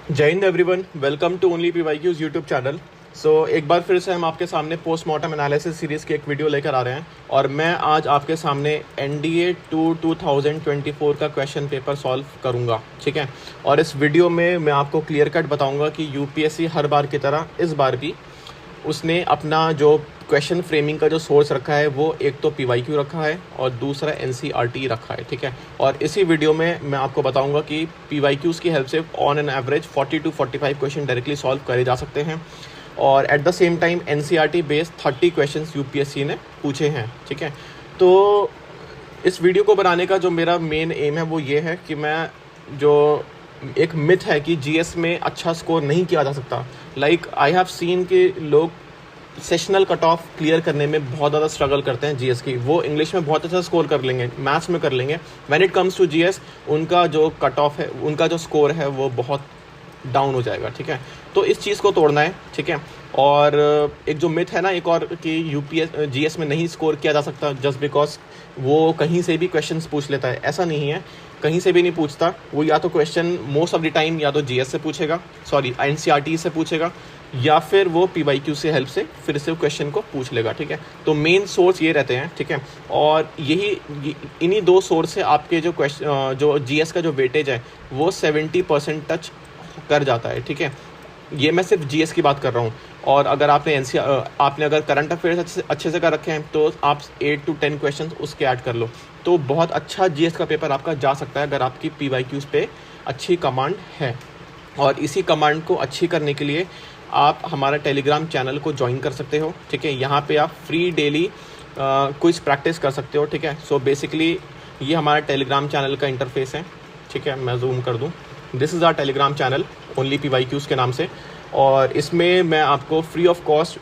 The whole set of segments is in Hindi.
जय Hind everyone, welcome to only PYQs YouTube channel. एक बार फिर से हम आपके सामने पोस्टमार्टम एनालिसिस सीरीज़ की एक वीडियो लेकर आ रहे हैं और मैं आज आपके सामने एनडीए 2024 का क्वेश्चन पेपर सॉल्व करूंगा। ठीक है, और इस वीडियो में मैं आपको क्लियर कट बताऊंगा कि यूपीएससी हर बार की तरह इस बार भी उसने अपना जो क्वेश्चन फ्रेमिंग का जो सोर्स रखा है वो एक तो पीवाईक्यू रखा है और दूसरा एनसीईआरटी रखा है। ठीक है, और इसी वीडियो में मैं आपको बताऊंगा कि पीवाईक्यूज़ की हेल्प से on an average 40 to 45 question directly solve करे जा सकते हैं और eight the same time NCERT based 30 questions UPSC ने पूछे हैं। ठीक है, तो इस वीडियो को बनाने का जो मेरा मेन एम है वो ये है कि मैं जो एक मिथ है कि जीएस में अच्छा स्कोर नहीं किया जा सकता, लाइक आई हैव सीन कि लोग सेशनल कट ऑफ क्लियर करने में बहुत ज़्यादा स्ट्रगल करते हैं जीएस की। वो इंग्लिश में बहुत अच्छा स्कोर कर लेंगे, मैथ्स में कर लेंगे, when it comes to GS उनका जो कट ऑफ है, उनका जो स्कोर है वो बहुत डाउन हो जाएगा। ठीक है, तो इस चीज़ को तोड़ना है। ठीक है, और एक जो मिथ है ना एक और कि यूपीएस जीएस में नहीं स्कोर किया जा सकता जस्ट बिकॉज वो कहीं से भी क्वेश्चंस पूछ लेता है, ऐसा नहीं है, कहीं से भी नहीं पूछता। वो या तो question most of the time या तो जीएस से पूछेगा, सॉरी एनसीईआरटी से पूछेगा, या फिर वो पीवाईक्यू से हेल्प से फिर से क्वेश्चन को पूछ लेगा। ठीक है, तो मेन सोर्स ये रहते हैं। ठीक है, और इन्हीं दो सोर्स से आपके जो क्वेश्चन जो जीएस का जो वेटेज है वो 70% टच कर जाता है। ठीक है, ये मैं सिर्फ जीएस की बात कर रहा हूँ, और अगर आपने अगर करंट अफेयर्स अच्छे से कर रखे हैं तो आप 8 to 10 क्वेश्चन उसके ऐड कर लो, तो बहुत अच्छा जीएस का पेपर आपका जा सकता है अगर आपकी पीवाईक्यूज़ पे अच्छी कमांड है। और इसी कमांड को अच्छी करने के लिए आप हमारा टेलीग्राम चैनल को ज्वाइन कर सकते हो। ठीक है, यहाँ पे आप फ्री डेली क्विज प्रैक्टिस कर सकते हो। ठीक है, सो बेसिकली ये हमारा टेलीग्राम चैनल का इंटरफेस है। ठीक है, मैं जूम कर दूँ, this is our Telegram channel only PYQs के नाम से, और इसमें मैं आपको फ्री ऑफ कॉस्ट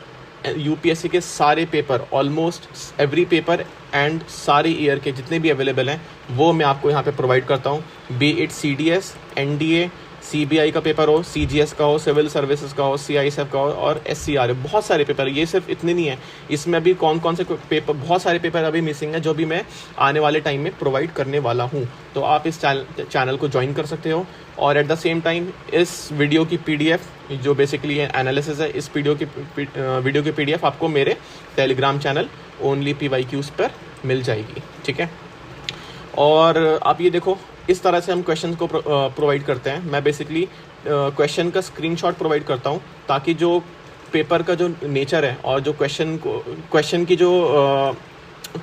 यूपीएससी के सारे paper, almost every paper and सारे ईयर के जितने भी अवेलेबल हैं वो मैं आपको यहाँ पे प्रोवाइड करता हूँ, B it CDS, NDA, CBI का पेपर हो, सीजीएस का हो, सिविल सर्विसेज का हो, सीआईएसएफ का हो और एससीआर, बहुत सारे पेपर। ये सिर्फ इतने नहीं है, इसमें अभी कौन कौन से पेपर, बहुत सारे पेपर अभी मिसिंग है जो भी मैं आने वाले टाइम में प्रोवाइड करने वाला हूँ। तो आप इस चैनल को ज्वाइन कर सकते हो, और एट द सेम टाइम इस वीडियो की पीडीएफ जो बेसिकली एनालिसिस है, इस वीडियो की पीडीएफ आपको मेरे टेलीग्राम चैनल ओनली पीवाईक्यूज़ पर मिल जाएगी। ठीक है, और आप ये देखो, इस तरह से हम क्वेश्चन को प्रोवाइड करते हैं। मैं बेसिकली क्वेश्चन का स्क्रीनशॉट प्रोवाइड करता हूँ ताकि जो पेपर का जो नेचर है और जो क्वेश्चन की जो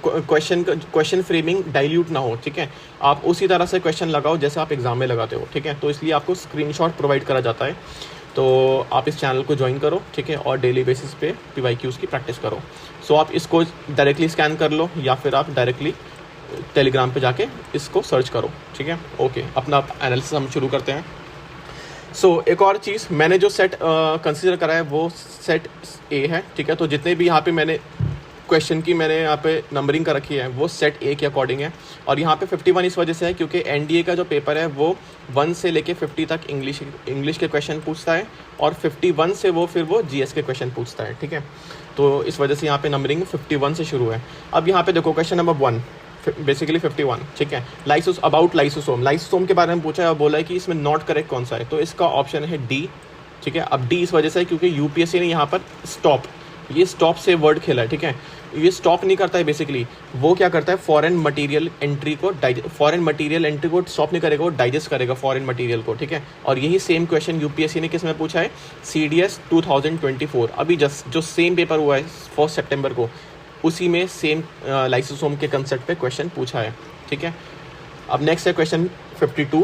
क्वेश्चन फ्रेमिंग डाइल्यूट ना हो। ठीक है, आप उसी तरह से क्वेश्चन लगाओ जैसे आप एग्जाम में लगाते हो। ठीक है, तो इसलिए आपको स्क्रीनशॉट प्रोवाइड करा जाता है। तो आप इस चैनल को ज्वाइन करो। ठीक है, और डेली बेसिस पे पीवाईक्यूज़ की प्रैक्टिस करो। सो आप इसको डायरेक्टली स्कैन कर लो या फिर आप डायरेक्टली टेलीग्राम पे जाके इसको सर्च करो। ठीक है, ओके, अपना एनालिसिस हम शुरू करते हैं। एक और चीज़, मैंने जो सेट कंसीडर करा है वो सेट ए है। ठीक है, तो जितने भी यहाँ पे मैंने क्वेश्चन की मैंने यहाँ पे नंबरिंग कर रखी है वो सेट ए के अकॉर्डिंग है, और यहाँ पे 51 इस वजह से है क्योंकि एनडीए का जो पेपर है वो 1 से लेके 50 तक इंग्लिश के क्वेश्चन पूछता है, और 51 से वो जीएस के क्वेश्चन पूछता है। ठीक है, तो इस वजह से यहाँ पे नंबरिंग 51 से शुरू है। अब यहाँ पे देखो क्वेश्चन नंबर 1 बेसिकली 51। ठीक है, लाइसोसोम के बारे में पूछा है और बोला है कि इसमें नॉट करेक्ट कौन सा है, तो इसका ऑप्शन है डी। ठीक है, अब डी इस वजह से है क्योंकि यूपीएससी ने यहाँ पर ये स्टॉप से वर्ड खेला है। ठीक है, ये स्टॉप नहीं करता है, बेसिकली वो क्या करता है, फॉरेन मटेरियल एंट्री को स्टॉप नहीं करेगा, वो डाइजेस्ट करेगा फॉरेन मटेरियल को। ठीक है, और यही सेम क्वेश्चन यूपीएससी ने किस में पूछा है, सीडीएस 2024, अभी जस्ट जो सेम पेपर हुआ है 1 सितंबर को, उसी में सेम लाइसोसोम के कंसेप्ट पे क्वेश्चन पूछा है। ठीक है, अब नेक्स्ट है क्वेश्चन 52।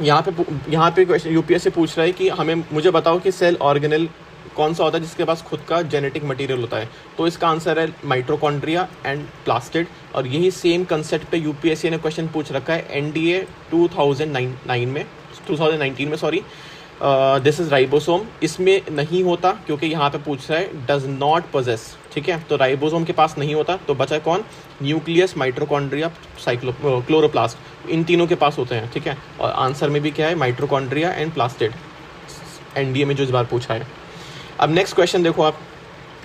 यहाँ पे क्वेश्चन यूपीएससी पूछ रहा है कि मुझे बताओ कि सेल ऑर्गेनेल कौन सा होता है जिसके पास खुद का जेनेटिक मटेरियल होता है, तो इसका आंसर है माइटोकॉन्ड्रिया एंड प्लास्टिड, और यही सेम कंसेप्ट पे यूपीएससी ने क्वेश्चन पूछ रखा है एनडीए 2019 में सॉरी, दिस इज राइबोसोम। इसमें नहीं होता क्योंकि यहाँ पे पूछ रहा है डज नॉट पोजेस। ठीक है, तो राइबोसोम के पास नहीं होता, तो बचा कौन, न्यूक्लियस, माइटोकॉन्ड्रिया, क्लोरोप्लास्ट, इन तीनों के पास होते हैं। ठीक है, और आंसर में भी क्या है, माइटोकॉन्ड्रिया एंड प्लास्टिड, एनडीए में जो इस बार पूछा है। अब नेक्स्ट क्वेश्चन देखो आप,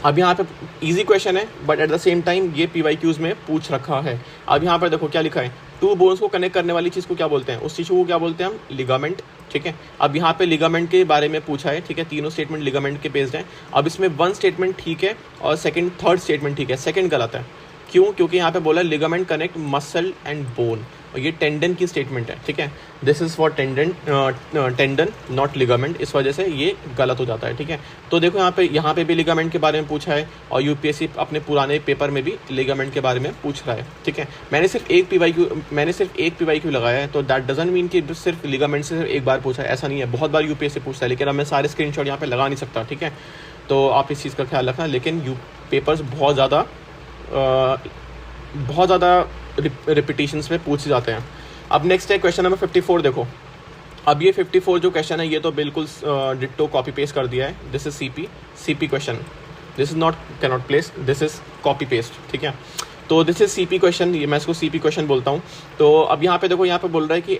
अब यहाँ पे इजी क्वेश्चन है but at the same time ये पीवाईक्यूज़ में पूछ रखा है। अब यहाँ पर देखो क्या लिखा है, टू बोन्स को कनेक्ट करने वाली चीज़ को क्या बोलते हैं, उस चीज़ को क्या बोलते हैं हम, लिगामेंट। ठीक है। अब यहाँ पे लिगामेंट के बारे में पूछा है, ठीक है, तीनों स्टेटमेंट लिगामेंट के बेस्ड हैं। अब इसमें वन स्टेटमेंट ठीक है और थर्ड स्टेटमेंट ठीक है, सेकंड गलत है। क्यों? क्योंकि यहाँ पे बोला ligament connect muscle and bone, और ये टेंडन की स्टेटमेंट है, ठीक है। This is for tendon not ligament, इस वजह से ये गलत हो जाता है, ठीक है। तो देखो यहाँ पे भी लिगामेंट के बारे में पूछा है और यूपीएससी अपने पुराने पेपर में भी लिगामेंट के बारे में पूछ रहा है, ठीक है। मैंने सिर्फ एक पीवाईक्यू लगाया है, तो दैट डजंट मीन कि सिर्फ लिगामेंट से सिर्फ एक बार पूछा है, ऐसा नहीं है, बहुत बार यूपीएससी पूछता है। लेकिन अब मैं सारे स्क्रीनशॉट यहाँ पे लगा नहीं सकता, ठीक है। तो आप इस चीज़ का ख्याल रखना। लेकिन पेपर्स बहुत ज़्यादा रिपीटिशंस में पूछे जाते हैं। अब नेक्स्ट है क्वेश्चन नंबर 54। देखो अब ये 54 जो क्वेश्चन है ये तो बिल्कुल डिट्टो कॉपी पेस्ट कर दिया है। This is CP question, this is not cannot place, this is copy paste, ठीक है। तो दिस इज सीपी क्वेश्चन, ये मैं इसको सीपी क्वेश्चन बोलता हूँ। तो अब यहाँ पे देखो, यहाँ पे बोल रहा है कि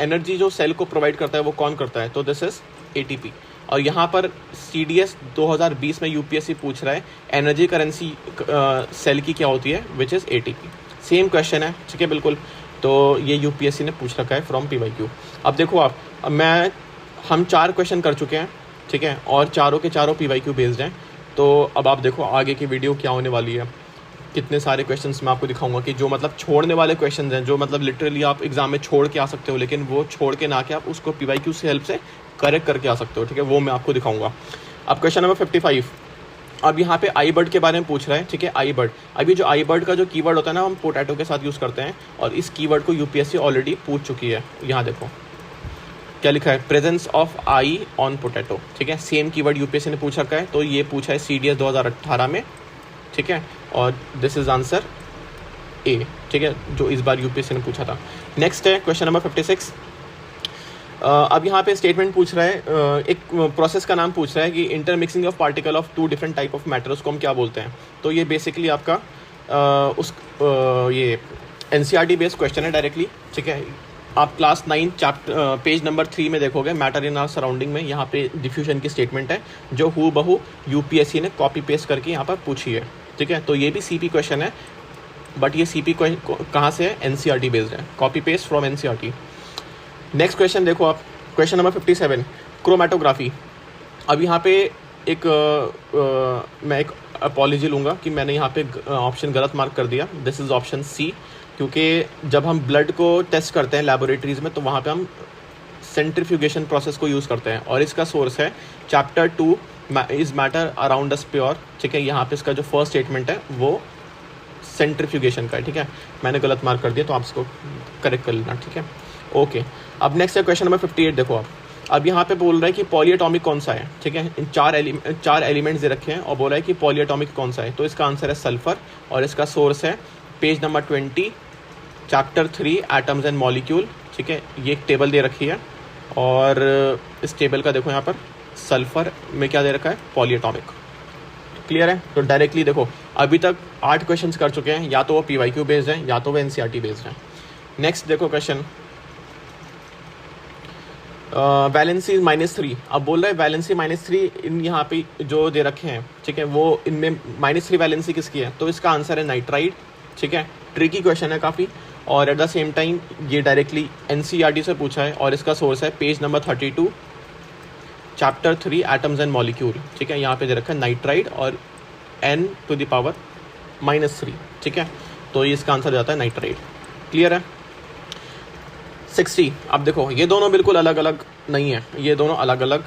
एनर्जी जो सेल को प्रोवाइड करता है वो कौन करता है, तो दिस इज एटीपी। और यहाँ पर CDS 2020 में यूपीएससी पूछ रहा है एनर्जी करेंसी सेल की क्या होती है, which is ATP। Same question है, ठीक है, बिल्कुल। तो ये यूपीएससी ने पूछ रखा है फ्रॉम PYQ। अब देखो हम 4 क्वेश्चन कर चुके हैं, ठीक है, और चारों के चारों PYQ बेस्ड हैं। तो अब आप देखो आगे की वीडियो क्या होने वाली है, कितने सारे क्वेश्चंस मैं आपको दिखाऊंगा कि जो मतलब छोड़ने वाले क्वेश्चंस हैं, जो मतलब लिटरली आप एग्जाम में छोड़ के आ सकते हो, लेकिन वो छोड़ के ना के आप उसको PYQ से हेल्प से करेक्ट करके आ सकते हो, ठीक है, वो मैं आपको दिखाऊंगा। अब क्वेश्चन नंबर 55। अब यहाँ पे आई बर्ड के बारे में पूछ रहा है, ठीक है, आई बर्ड। अभी जो आई बर्ड का जो कीवर्ड होता है ना, हम पोटैटो के साथ यूज़ करते हैं, और इस कीवर्ड को यूपीएससी ऑलरेडी पूछ चुकी है। यहाँ देखो क्या लिखा है, presence of I on potato, ठीक है, सेम कीवर्ड यूपीएससी ने पूछ रखा है। तो ये पूछा है CDS 2018 में, ठीक है, और दिस इज आंसर A, ठीक है, जो इस बार यूपीएससी ने पूछा था। नेक्स्ट है क्वेश्चन नंबर 56। अब यहाँ पे स्टेटमेंट पूछ रहा है, एक प्रोसेस का नाम पूछ रहा है कि intermixing of particle of 2 different type of matter, उसको हम क्या बोलते हैं। तो ये बेसिकली आपका ये NCERT बेस्ड क्वेश्चन है डायरेक्टली, ठीक है। आप क्लास 9 चैप्टर पेज नंबर 3 में देखोगे, मैटर इन आवर सराउंडिंग में, यहाँ पे डिफ्यूजन की स्टेटमेंट है जो हूबहू यूपीएससी ने कॉपी पेस्ट करके यहाँ पर पूछी है, ठीक है। तो ये भी CP क्वेश्चन है, बट ये CP कहाँ से है, NCERT बेस्ड है, copy paste from NCERT। Next question देखो आप, क्वेश्चन नंबर 57, क्रोमेटोग्राफी। अब यहाँ पे मैं एक अपॉलॉजी लूँगा कि मैंने यहाँ पे ऑप्शन गलत मार्क कर दिया। दिस इज़ ऑप्शन C, क्योंकि जब हम ब्लड को टेस्ट करते हैं लेबोरेटरीज़ में, तो वहाँ पे हम सेंट्रीफ्यूगेशन प्रोसेस को यूज़ करते हैं, और इसका सोर्स है chapter 2 is matter around us pure, ठीक है। यहाँ पे इसका जो फर्स्ट स्टेटमेंट है वो सेंट्रीफ्यूगेशन का है, ठीक है। मैंने गलत मार्क कर दिया, तो आप इसको करेक्ट कर लेना, ठीक है, ओके। अब नेक्स्ट है क्वेश्चन नंबर 58। देखो आप, अब यहाँ पे बोल रहा है कि पॉलीएटॉमिक कौन सा है, ठीक है। इन चार एलिमेंट्स दे रखे हैं और बोल रहा है कि पॉलीएटॉमिक कौन सा है। तो इसका आंसर है सल्फर, और इसका सोर्स है page number 20 chapter 3 atoms and molecule, ठीक है। ये एक टेबल दे रखी है, और इस टेबल का देखो यहाँ पर सल्फर में क्या दे रखा है, पॉलीएटॉमिक। क्लियर है। तो डायरेक्टली देखो अभी तक 8 क्वेश्चन कर चुके हैं, या तो वो PYQ बेस्ड हैं या तो वो NCERT बेस्ड हैं। नेक्स्ट देखो क्वेश्चन, वैलेंसी -3। अब बोल रहा है वैलेंसी -3 इन यहाँ पे जो दे रखे हैं, ठीक है, वो इनमें -3 वैलेंसी किसकी है। तो इसका आंसर है नाइट्राइड, ठीक है। ट्रिकी क्वेश्चन है काफ़ी, और एट द सेम टाइम ये डायरेक्टली NCERT से पूछा है, और इसका सोर्स है page number 32 chapter 3 atoms and molecule, ठीक है। यहाँ पे दे रखा है नाइट्राइड और N⁻⁻3, ठीक है। तो ये इसका आंसर जाता है नाइट्राइड। क्लियर है। 60। अब देखो ये दोनों बिल्कुल अलग अलग नहीं है, ये दोनों अलग अलग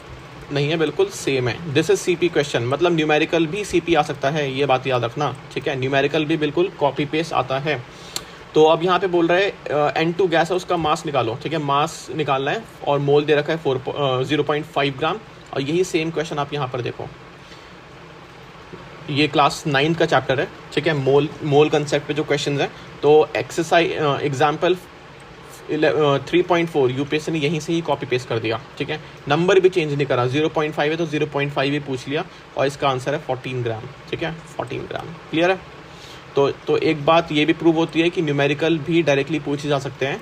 नहीं है, बिल्कुल सेम है। दिस इज CP क्वेश्चन, मतलब न्यूमेरिकल भी CP आ सकता है, ये बात याद रखना, ठीक है। न्यूमेरिकल भी बिल्कुल कॉपी पेस्ट आता है। तो अब यहाँ पे बोल रहा है N2 गैस है, उसका मास निकालो, ठीक है, मास निकालना है, और मोल दे रखा है 0.5 ग्राम। और यही सेम क्वेश्चन आप यहाँ पर देखो, ये क्लास 9 का चैप्टर है, ठीक है, मोल कंसेप्ट पे जो क्वेश्चन है। तो एक्सरसाइज एग्जाम्पल 3.4 यूपीएससी ने यहीं से ही कॉपी पेस्ट कर दिया, ठीक है। नंबर भी चेंज नहीं करा, 0.5 है तो 0.5 ही पूछ लिया, और इसका आंसर है 14 ग्राम, ठीक है, 14 ग्राम। क्लियर है। तो एक बात ये भी प्रूव होती है कि न्यूमेरिकल भी डायरेक्टली पूछे जा सकते हैं,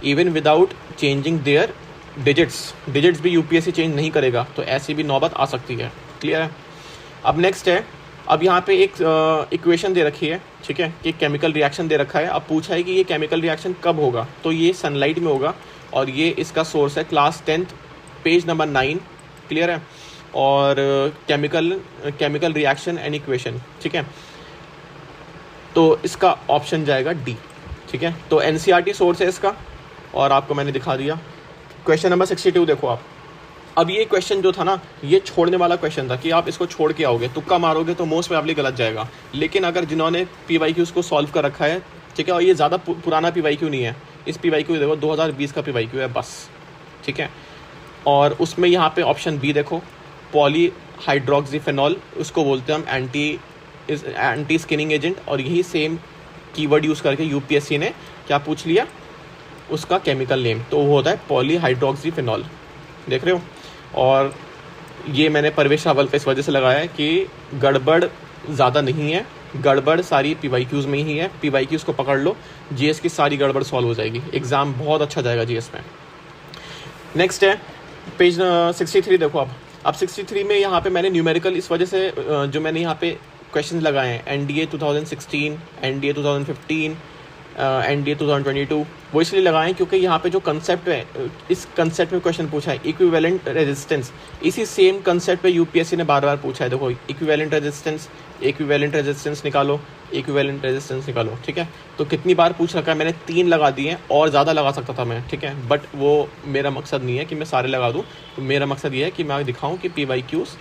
even without changing their digits भी यूपीएससी चेंज नहीं करेगा, तो ऐसी भी नौबत आ सकती है। क्लियर है। अब नेक्स्ट है, अब यहाँ पे एक इक्वेशन दे रखी है, ठीक है, कि केमिकल रिएक्शन दे रखा है। अब पूछा है कि ये केमिकल रिएक्शन कब होगा, तो ये सनलाइट में होगा, और ये इसका सोर्स है class 10th page number 9, clear है, और केमिकल रिएक्शन एंड इक्वेशन, ठीक है। तो इसका ऑप्शन जाएगा डी, ठीक है। तो एनसीईआरटी सोर्स है इसका, और आपको मैंने दिखा दिया। क्वेश्चन नंबर 62 देखो आप। अब ये क्वेश्चन जो था ना, ये छोड़ने वाला क्वेश्चन था कि आप इसको छोड़ के आओगे, तुक्का मारोगे तो मोस्ट प्रोबेबली गलत जाएगा। लेकिन अगर जिन्होंने पीवाईक्यूज को सॉल्व कर रखा है, ठीक है, और ये ज़्यादा पुराना पीवाईक्यू नहीं है, इस पीवाईक्यू देखो 2020 का पीवाईक्यू है बस, ठीक है। और उसमें यहाँ पे ऑप्शन बी देखो, पॉलीहाइड्रोक्सीफेनॉल, उसको बोलते हैं हम एंटी स्किनिंग एजेंट, और यही सेम कीवर्ड यूज़ करके यूपीएससी ने क्या पूछ लिया, उसका केमिकल नेम, तो वो होता है पॉलीहाइड्रोक्सीफेनॉल, देख रहे हो। और ये मैंने परवेश रावल का इस वजह से लगाया है कि गड़बड़ ज़्यादा नहीं है, गड़बड़ सारी पीवाईक्यूज़ में ही है। पीवाईक्यूज़ को पकड़ लो, जीएस की सारी गड़बड़ सॉल्व हो जाएगी, एग्ज़ाम बहुत अच्छा जाएगा जीएस में। नेक्स्ट है पेज 63 देखो आप। अब 63 में यहाँ पे मैंने न्यूमेरिकल इस वजह से जो मैंने यहाँ पे क्वेश्चन लगाए हैं, एनडीए 2016, एनडीए 2015, एनडीए 2022, वो इसलिए लगाएं क्योंकि यहाँ पे जो कंसेप्ट है, इस कंसेप्ट में क्वेश्चन पूछा है इक्विवेलेंट रेजिस्टेंस, इसी सेम कंसेप्ट पे यूपीएससी ने बार बार पूछा है। देखो इक्विवेलेंट रेजिस्टेंस निकालो, इक्विवेलेंट रेजिस्टेंस निकालो, ठीक है। तो कितनी बार पूछ रखा है, मैंने 3 लगा दिए हैं, और ज़्यादा लगा सकता था मैं, ठीक है, बट वो मेरा मकसद नहीं है कि मैं सारे लगा दूँ। तो मेरा मकसद ये है कि मैं दिखाऊँ कि पीवाईक्यूज़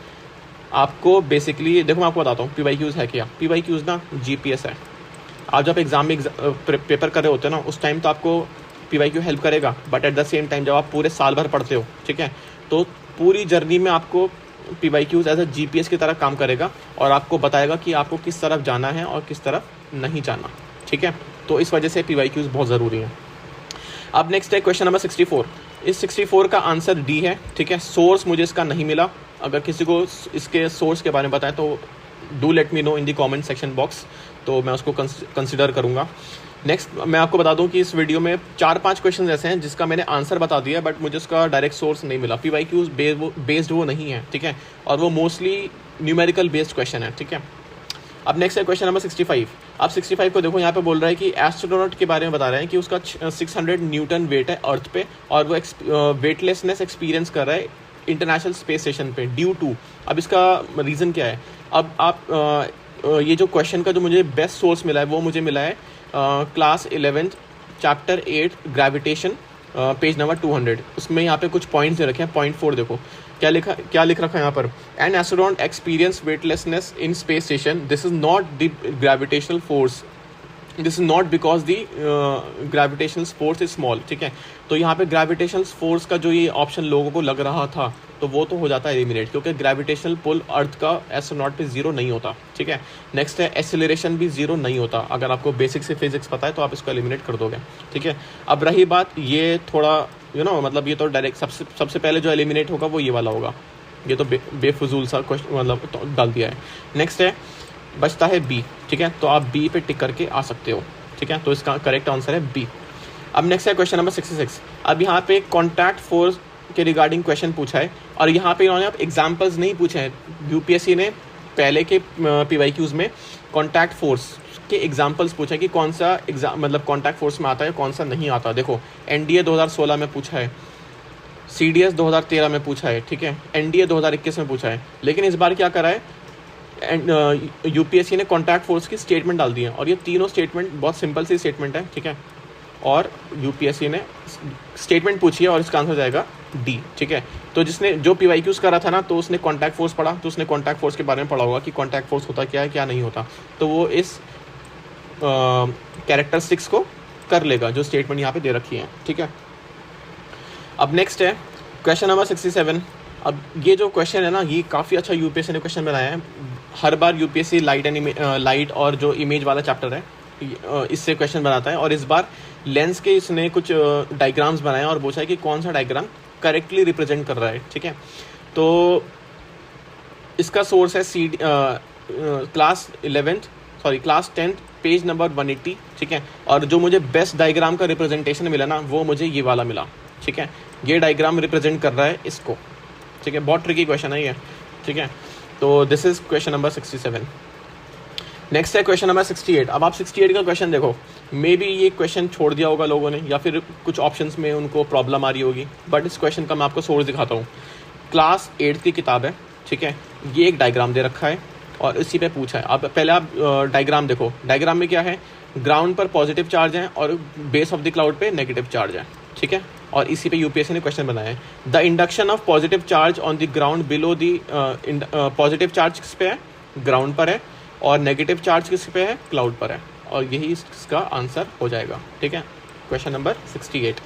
आपको बेसिकली, देखो मैं आपको बताता हूँ पीवाईक्यूज़ है क्या। पीवाईक्यूज़ ना जीपीएस है। आप जब एग्ज़ाम में पेपर कर रहे होते हो ना, उस टाइम तो आपको पीवाईक्यू हेल्प करेगा, but at the same time जब आप पूरे साल भर पढ़ते हो, ठीक है, तो पूरी जर्नी में आपको पीवाईक्यूज़ एज अ जीपीएस की तरह काम करेगा, और आपको बताएगा कि आपको किस तरफ जाना है और किस तरफ नहीं जाना, ठीक है। तो इस वजह से पीवाईक्यूज़ बहुत ज़रूरी है। अब नेक्स्ट है क्वेश्चन नंबर 64। इस 64 का आंसर डी है, ठीक है। सोर्स मुझे इसका नहीं मिला, अगर किसी को इसके सोर्स के बारे में बताएं तो do let me know in the comment section box, तो मैं उसको कंसिडर करूँगा। नेक्स्ट मैं आपको बता दूं कि इस वीडियो में 4-5 क्वेश्चन ऐसे हैं जिसका मैंने आंसर बता दिया, बट मुझे उसका डायरेक्ट सोर्स नहीं मिला। पीवाईक्यूज़ बेस्ड वो नहीं है, ठीक है, और वो मोस्टली न्यूमेरिकल बेस्ड क्वेश्चन है, ठीक है। अब नेक्स्ट है क्वेश्चन नंबर 65। अब 65 को देखो, यहाँ पे बोल रहा है कि एस्ट्रोनॉट के बारे में बता रहे हैं कि उसका 600 न्यूटन वेट है अर्थ पे, और वो वेटलेसनेस एक्सपीरियंस कर रहा है इंटरनेशनल स्पेस स्टेशन पे ड्यू टू। अब इसका रीज़न क्या है। अब आप ये जो क्वेश्चन का जो मुझे बेस्ट सोर्स मिला है वो मुझे मिला है class 11 chapter 8 gravitation page number 200। उसमें यहाँ पे कुछ पॉइंट्स दे रखे हैं। पॉइंट 4 देखो क्या लिख रखा है यहाँ पर। An astronaut experience weightlessness in space station, this is not the gravitational force, this is not because the gravitational force is small, ठीक है। तो यहाँ पे ग्रेविटेशनल फोर्स का जो ये ऑप्शन लोगों को लग रहा था तो वो तो हो जाता है एलिमिनेट, क्योंकि ग्रेविटेशनल पुल अर्थ का एस्ट्रोनॉट पे 0 नहीं होता, ठीक है। नेक्स्ट है एक्सेलरेशन भी 0 नहीं होता। अगर आपको बेसिक से फिजिक्स पता है तो आप इसको एलिमिनेट कर दोगे, ठीक है। अब रही बात ये थोड़ा मतलब ये तो डायरेक्ट सबसे पहले जो एलिमिनेट होगा वो ये वाला होगा। ये तो बेफजूल सा क्वेश्चन मतलब तो डाल दिया है। नेक्स्ट है बचता है बी, ठीक है। तो आप बी पे टिक करके आ सकते हो, ठीक है। तो इसका करेक्ट आंसर है बी। अब नेक्स्ट है क्वेश्चन नंबर 66। अब यहाँ पे कॉन्टैक्ट फोर्स के रिगार्डिंग क्वेश्चन पूछा है, और यहाँ पे इन्होंने आप एग्जाम्पल्स नहीं पूछे हैं। यूपीएससी ने पहले के पीवाईक्यूज़ में कॉन्टैक्ट फोर्स के एग्जाम्पल्स पूछे कि कौन सा मतलब कॉन्टैक्ट फोर्स में आता है कौन सा नहीं आता। देखो एनडीए 2016 में पूछा है, सीडीएस 2013 में पूछा है, ठीक है, एनडीए 2021 में पूछा है। लेकिन इस बार क्या करा है, यूपीएससी ने कॉन्टैक्ट फोर्स की स्टेटमेंट डाल दी है, और ये तीनों स्टेटमेंट बहुत सिंपल सी स्टेटमेंट है, ठीक है। और यूपीएससी ने स्टेटमेंट पूछी है और इसका आंसर जाएगा डी, ठीक है। तो जो पीवाईक्यूज़ करा था ना, तो उसने कॉन्टैक्ट फोर्स पढ़ा, तो उसने कॉन्टैक्ट फोर्स के बारे में पढ़ा होगा कि कॉन्टैक्ट फोर्स होता क्या है क्या नहीं होता, तो वो इस कैरेक्टरिस्टिक्स को कर लेगा जो स्टेटमेंट यहाँ पे दे रखी है, ठीक है। अब नेक्स्ट है क्वेश्चन नंबर 67। अब ये जो क्वेश्चन है ना, ये काफ़ी अच्छा यूपीएससी ने क्वेश्चन बनाया है। हर बार यूपीएससी लाइट और जो इमेज वाला चैप्टर है इससे क्वेश्चन बनाता है, और इस बार लेंस के इसने कुछ डायग्राम्स बनाए और पूछा है कि कौन सा डायग्राम करेक्टली रिप्रेजेंट कर रहा है, ठीक है। तो इसका सोर्स है क्लास 10 पेज नंबर 180, ठीक है। और जो मुझे बेस्ट डायग्राम का रिप्रेजेंटेशन मिला ना, वो मुझे ये वाला मिला, ठीक है। ये डायग्राम रिप्रेजेंट कर रहा है इसको, ठीक है। बहुत ट्रिकी क्वेश्चन है ये, ठीक है। तो this is question number 67। Next है क्वेश्चन नंबर 68। अब आप 68 का क्वेश्चन देखो, मे बी ये क्वेश्चन छोड़ दिया होगा लोगों ने, या फिर कुछ ऑप्शंस में उनको प्रॉब्लम आ रही होगी, बट इस क्वेश्चन का मैं आपको सोर्स दिखाता हूँ। क्लास 8 की किताब है, ठीक है। ये एक डायग्राम दे रखा है और इसी पे पूछा है। अब पहले आप डायग्राम देखो। डायग्राम में क्या है, ग्राउंड पर पॉजिटिव चार्ज है और बेस ऑफ द क्लाउड पे नेगेटिव चार्ज है, ठीक है। और इसी पे यूपीएससी ने क्वेश्चन बनाया है। The induction of positive charge on the ground below the positive charge किस पे है, ग्राउंड पर है, और नेगेटिव चार्ज किस पे है, क्लाउड पर है। और यही इसका आंसर हो जाएगा, ठीक है। Question number 68।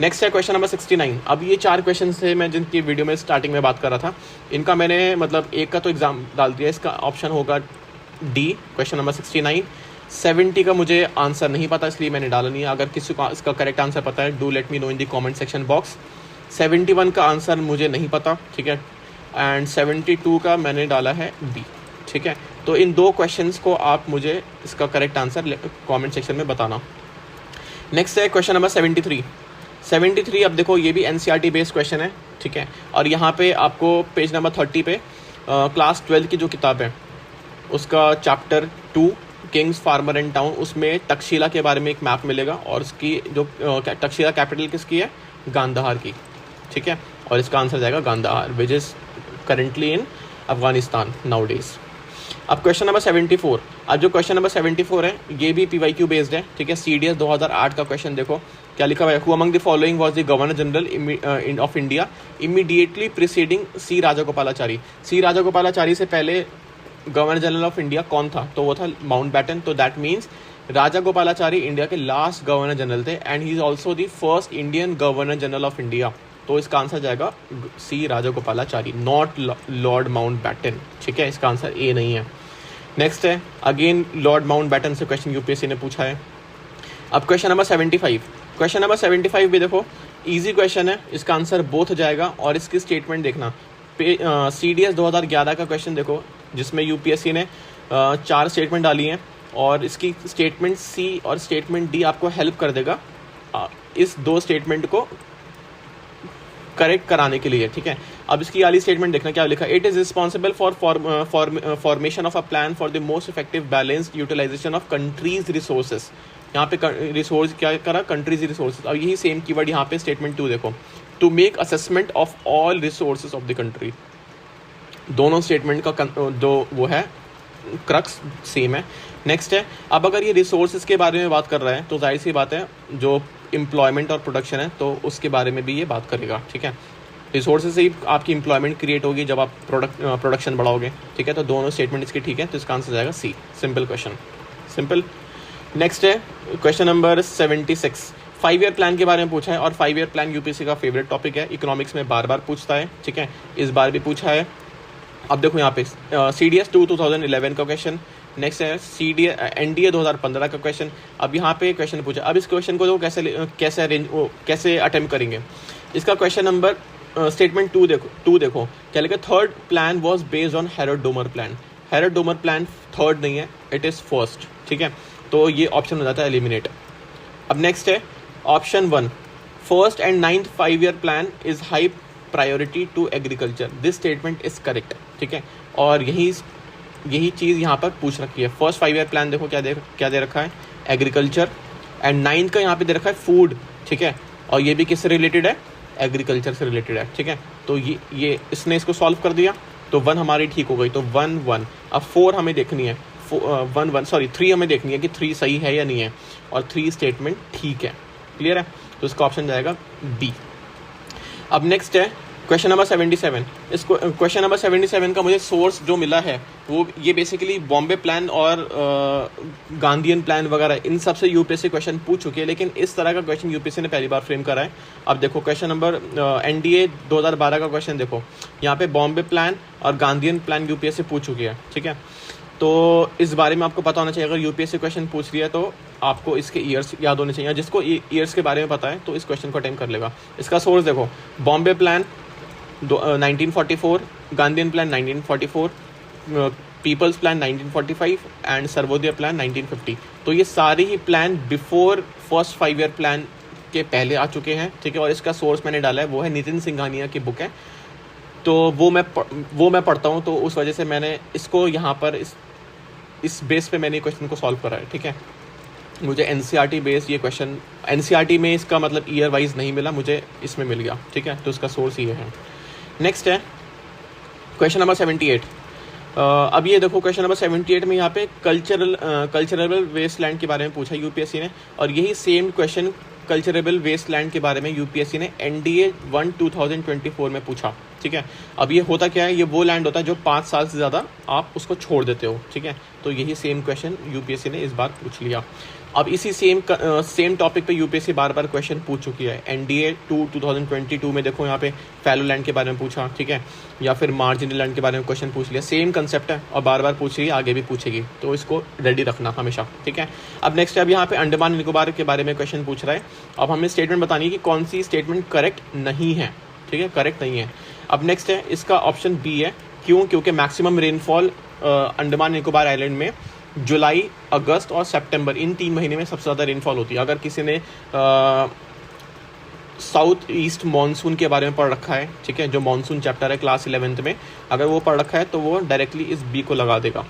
नेक्स्ट है क्वेश्चन नंबर 69। अब ये 4 क्वेश्चन से मैं जिनकी वीडियो में स्टार्टिंग में बात कर रहा था, इनका मैंने मतलब एक का तो एग्जाम डाल दिया, इसका ऑप्शन होगा डी, क्वेश्चन नंबर 69। 70 का मुझे आंसर नहीं पता, इसलिए मैंने डाला नहीं है। अगर किसी को इसका करेक्ट आंसर पता है, do let me know in the comment section box. 71 का आंसर मुझे नहीं पता, ठीक है। एंड 72 का मैंने डाला है बी, ठीक है। तो इन 2 क्वेश्चंस को आप मुझे इसका करेक्ट आंसर कमेंट सेक्शन में बताना। नेक्स्ट है क्वेश्चन नंबर 73। 73 अब देखो, ये भी एनसीईआरटी बेस्ड क्वेश्चन है, ठीक है। और यहाँ पे आपको पेज नंबर 30 पे क्लास 12 की जो किताब है उसका chapter 2 Kings, farmer and town, उसमें तक्षशिला के बारे में एक मैप मिलेगा। और उसकी जो तक्षशिला कैपिटल किसकी है, गांधार की, ठीक है। और इसका आंसर जाएगा Gandhara, which is currently in Afghanistan nowadays. अब क्वेश्चन नंबर 74। अब जो क्वेश्चन नंबर 74 है ये भी पीवाईक्यू बेस्ड है, ठीक है। सीडीएस 2008 का क्वेश्चन देखो क्या लिखा हुआ है। Who among the following was the governor general of India immediately preceding C Rajagopalachari. C Rajagopalachari से पहले गवर्नर जनरल ऑफ इंडिया कौन था, तो वो था माउंटबैटन। तो दैट मीन्स राजागोपालाचारी इंडिया के लास्ट गवर्नर जनरल थे, and he is also the first Indian governor general of India. तो इसका आंसर जाएगा सी राजागोपालाचारी, नॉट लॉर्ड माउंटबैटन, ठीक है। इसका आंसर ए नहीं है। नेक्स्ट है अगेन लॉर्ड माउंटबैटन से क्वेश्चन यूपीएससी ने पूछा है। अब क्वेश्चन नंबर 75। क्वेश्चन नंबर 75 भी देखो इजी क्वेश्चन है, इसका आंसर बोथ हो जाएगा। और इसकी स्टेटमेंट देखना, सीडीएस 2011 का क्वेश्चन देखो, जिसमें यूपीएससी ने 4 स्टेटमेंट डाली हैं, और इसकी स्टेटमेंट सी और स्टेटमेंट डी आपको हेल्प कर देगा इस 2 स्टेटमेंट को करेक्ट कराने के लिए, ठीक है। अब इसकी वाली स्टेटमेंट देखना क्या लिखा। It is responsible for formation of a plan for the most effective balanced utilization of country's resources. यहाँ पे रिसोर्स क्या करा, कंट्रीज रिसोर्सेज। अब यही सेम कीवर्ड यहाँ पे स्टेटमेंट 2 देखो, to make assessment of all resources of the country. दोनों स्टेटमेंट का जो वो है क्रक्स सेम है। नेक्स्ट है, अब अगर ये रिसोर्सेज के बारे में बात कर रहा है तो जाहिर सी बात है जो एम्प्लॉयमेंट और प्रोडक्शन है तो उसके बारे में भी ये बात करेगा, ठीक है। रिसोर्सेज से ही आपकी एम्प्लॉयमेंट क्रिएट होगी जब आप प्रोडक्शन बढ़ाओगे, ठीक है। तो दोनों स्टेटमेंट इसके ठीक है, तो इसका आंसर जाएगा C. Simple question, simple. Next है क्वेश्चन नंबर 76। 5 ईयर प्लान के बारे में पूछा है, और 5 ईयर प्लान यूपीएससी का फेवरेट टॉपिक है, इकोनॉमिक्स में बार बार पूछता है, ठीक है। इस बार भी पूछा है। अब देखो यहाँ पे सीडीएस 2011 का क्वेश्चन। नेक्स्ट है सीडीएस एनडीए 2015 का क्वेश्चन। अब यहाँ पे क्वेश्चन पूछा, अब इस क्वेश्चन को कैसे अटेम्प्ट करेंगे। इसका क्वेश्चन नंबर स्टेटमेंट 2 देखो क्या लिखा, third plan was based on Herod Domar plan. Herod Domar plan third नहीं है, इट इज़ फर्स्ट, ठीक है। तो ये ऑप्शन हो जाता है एलिमिनेट। अब नेक्स्ट है option 1, first and 9th 5 year plan is high priority to agriculture. This statement is correct, ठीक है। और यही चीज़ यहाँ पर पूछ रखी है। फर्स्ट 5 ईयर प्लान देखो क्या दे रखा है, एग्रीकल्चर, एंड 9th का यहाँ पे दे रखा है फूड, ठीक है। और ये भी किससे रिलेटेड है, एग्रीकल्चर से रिलेटेड है, ठीक है। तो ये इसने इसको सॉल्व कर दिया, तो 1 हमारी ठीक हो गई, तो 1 1। अब 4 हमें देखनी है, 3 हमें देखनी है कि 3 सही है या नहीं है, और 3 स्टेटमेंट ठीक है, क्लियर है। तो इसका ऑप्शन जाएगा बी। अब नेक्स्ट है क्वेश्चन नंबर 77। इस क्वेश्चन नंबर 77 का मुझे सोर्स जो मिला है वो ये बेसिकली बॉम्बे प्लान और गांधीयन प्लान वगैरह इन सब से यूपीएससी क्वेश्चन पूछ चुकी है, लेकिन इस तरह का क्वेश्चन यूपीएससी ने पहली बार फ्रेम करा है। अब देखो क्वेश्चन नंबर एनडीए 2012 का क्वेश्चन देखो, यहाँ पे बॉम्बे प्लान और गांधीयन प्लान यूपीएससी पूछ चुकी है, ठीक है। तो इस बारे में आपको पता होना चाहिए, अगर यूपीएससी क्वेश्चन पूछ रही है तो आपको इसके ईयर्स याद होने चाहिए। जिसको ईयर्स के बारे में पता है तो इस क्वेश्चन को अटेम्प्ट कर लेगा। इसका सोर्स देखो, Bombay plan 1944, Gandhian plan 1944, people's plan 1945 and Sarvodaya plan 1950। तो ये सारे ही plan before first 5 year plan के पहले आ चुके हैं, ठीक है। और इसका सोर्स मैंने डाला है वो है नितिन सिंघानिया की बुक है, तो वो मैं पढ़ता हूँ, तो उस वजह से मैंने इसको यहाँ पर इस बेस पे मैंने क्वेश्चन को सॉल्व करा है, ठीक है। मुझे एनसीईआरटी बेस्ड ये क्वेश्चन, एनसीईआरटी में इसका मतलब ईयर वाइज नहीं मिला, मुझे इसमें मिल गया, ठीक है, तो इसका सोर्स ये है। नेक्स्ट है क्वेश्चन नंबर 78। अब ये देखो क्वेश्चन नंबर 78 में यहाँ पे कल्चरल वेस्टलैंड के बारे में पूछा यूपीएससी ने, और यही सेम क्वेश्चन कल्चरेबल वेस्टलैंड के बारे में यूपीएससी ने NDA 1 2024 में पूछा, ठीक है। अब ये होता क्या है, ये वो लैंड होता है जो 5 साल से ज़्यादा आप उसको छोड़ देते हो, ठीक है। तो यही सेम क्वेश्चन यूपीएससी ने इस बार पूछ लिया। अब इसी सेम टॉपिक पे यूपीएससी बार बार क्वेश्चन पूछ चुकी है। NDA 2 2022 में देखो यहाँ पे फैलो लैंड के बारे में पूछा, ठीक है, या फिर मार्जिनल लैंड के बारे में क्वेश्चन पूछ लिया। सेम कंसेप्ट है और बार बार पूछ रही है, आगे भी पूछेगी, तो इसको रेडी रखना हमेशा, ठीक है। अब नेक्स्ट अब यहाँ पे अंडमान निकोबार के बारे में क्वेश्चन पूछ रहा है। अब हमें स्टेटमेंट बतानी है कि कौन सी स्टेटमेंट करेक्ट नहीं है, ठीक है, करेक्ट नहीं है। अब नेक्स्ट है इसका ऑप्शन बी है। क्यों? क्योंकि maximum rainfall Andaman Nicobar island में जुलाई, अगस्त और सितंबर, इन 3 महीने में सबसे ज़्यादा रेनफॉल होती है। अगर किसी ने साउथ ईस्ट मानसून के बारे में पढ़ रखा है, ठीक है, जो मानसून चैप्टर है क्लास 11th में, अगर वो पढ़ रखा है तो वो डायरेक्टली इस बी को लगा देगा।